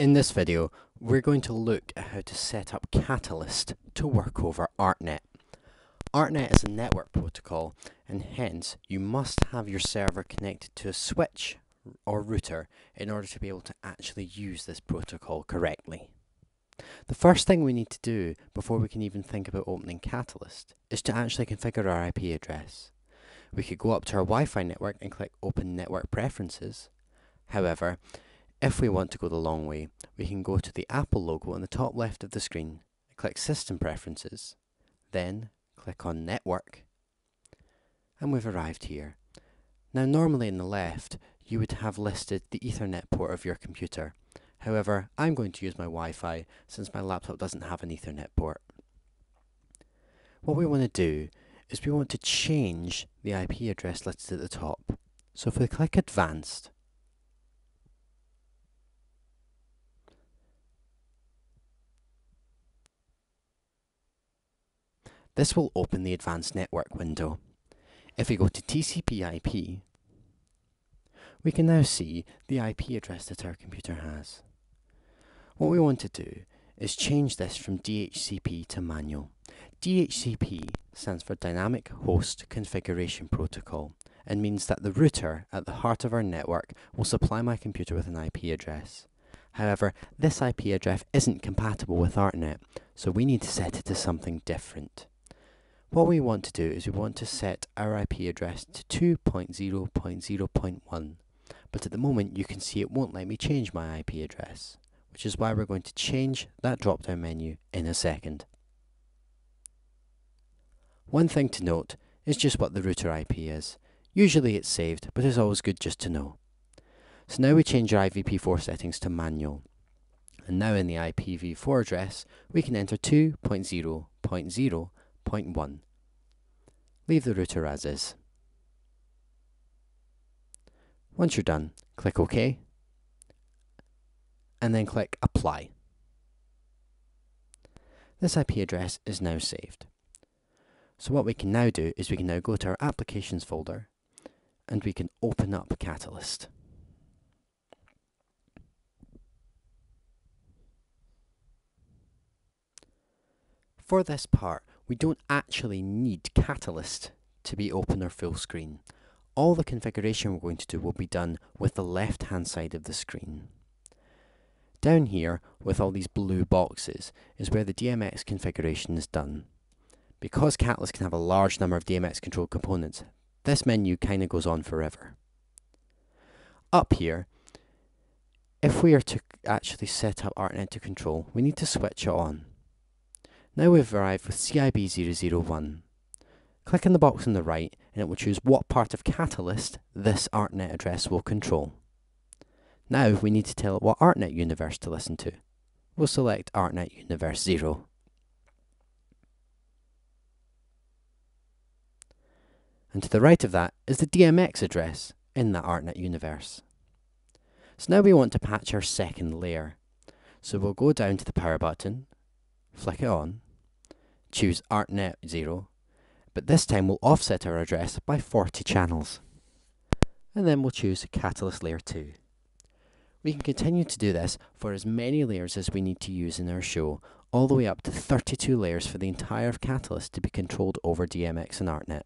In this video, we're going to look at how to set up Catalyst to work over ArtNET. ArtNET is a network protocol, and hence you must have your server connected to a switch or router in order to be able to actually use this protocol correctly. The first thing we need to do before we can even think about opening Catalyst is to actually configure our IP address. We could go up to our Wi-Fi network and click Open Network Preferences. However, if we want to go the long way, we can go to the Apple logo on the top left of the screen, click System Preferences, then click on Network, and we've arrived here. Now normally in the left, you would have listed the Ethernet port of your computer. However, I'm going to use my Wi-Fi since my laptop doesn't have an Ethernet port. What we want to do is we want to change the IP address listed at the top. So if we click Advanced, this will open the Advanced Network window. If we go to TCP/IP, we can now see the IP address that our computer has. What we want to do is change this from DHCP to manual. DHCP stands for Dynamic Host Configuration Protocol and means that the router at the heart of our network will supply my computer with an IP address. However, this IP address isn't compatible with ArtNET, so we need to set it to something different. What we want to do is we want to set our IP address to 2.0.0.1, but at the moment you can see it won't let me change my IP address, which is why we're going to change that drop-down menu in a second. One thing to note is just what the router IP is. Usually it's saved, but it's always good just to know. So now we change our IPv4 settings to manual, and now in the IPv4 address we can enter 2.0.0.1. Leave the router as is. Once you're done, click OK, and then click Apply. This IP address is now saved. So what we can now do is we can now go to our Applications folder, and we can open up Catalyst. For this part, we don't actually need Catalyst to be open or full screen. All the configuration we're going to do will be done with the left-hand side of the screen. Down here, with all these blue boxes, is where the DMX configuration is done. Because Catalyst can have a large number of DMX control components, this menu kind of goes on forever. Up here, if we are to actually set up ArtNET to control, we need to switch it on. Now we've arrived with CIB001. Click on the box on the right and it will choose what part of Catalyst this ArtNET address will control. Now we need to tell it what ArtNET universe to listen to. We'll select ArtNET universe 0. And to the right of that is the DMX address in that ArtNET universe. So now we want to patch our second layer. So we'll go down to the power button, flick it on, choose ArtNET 0, but this time we'll offset our address by 40 channels. And then we'll choose Catalyst Layer 2. We can continue to do this for as many layers as we need to use in our show, all the way up to 32 layers for the entire Catalyst to be controlled over DMX and ArtNET.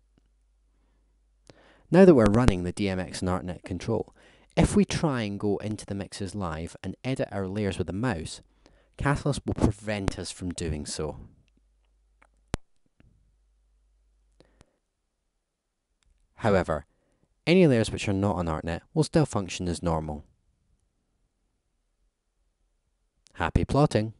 Now that we're running the DMX and ArtNET control, if we try and go into the mixes live and edit our layers with the mouse, Catalyst will prevent us from doing so. However, any layers which are not on ArtNET will still function as normal. Happy plotting!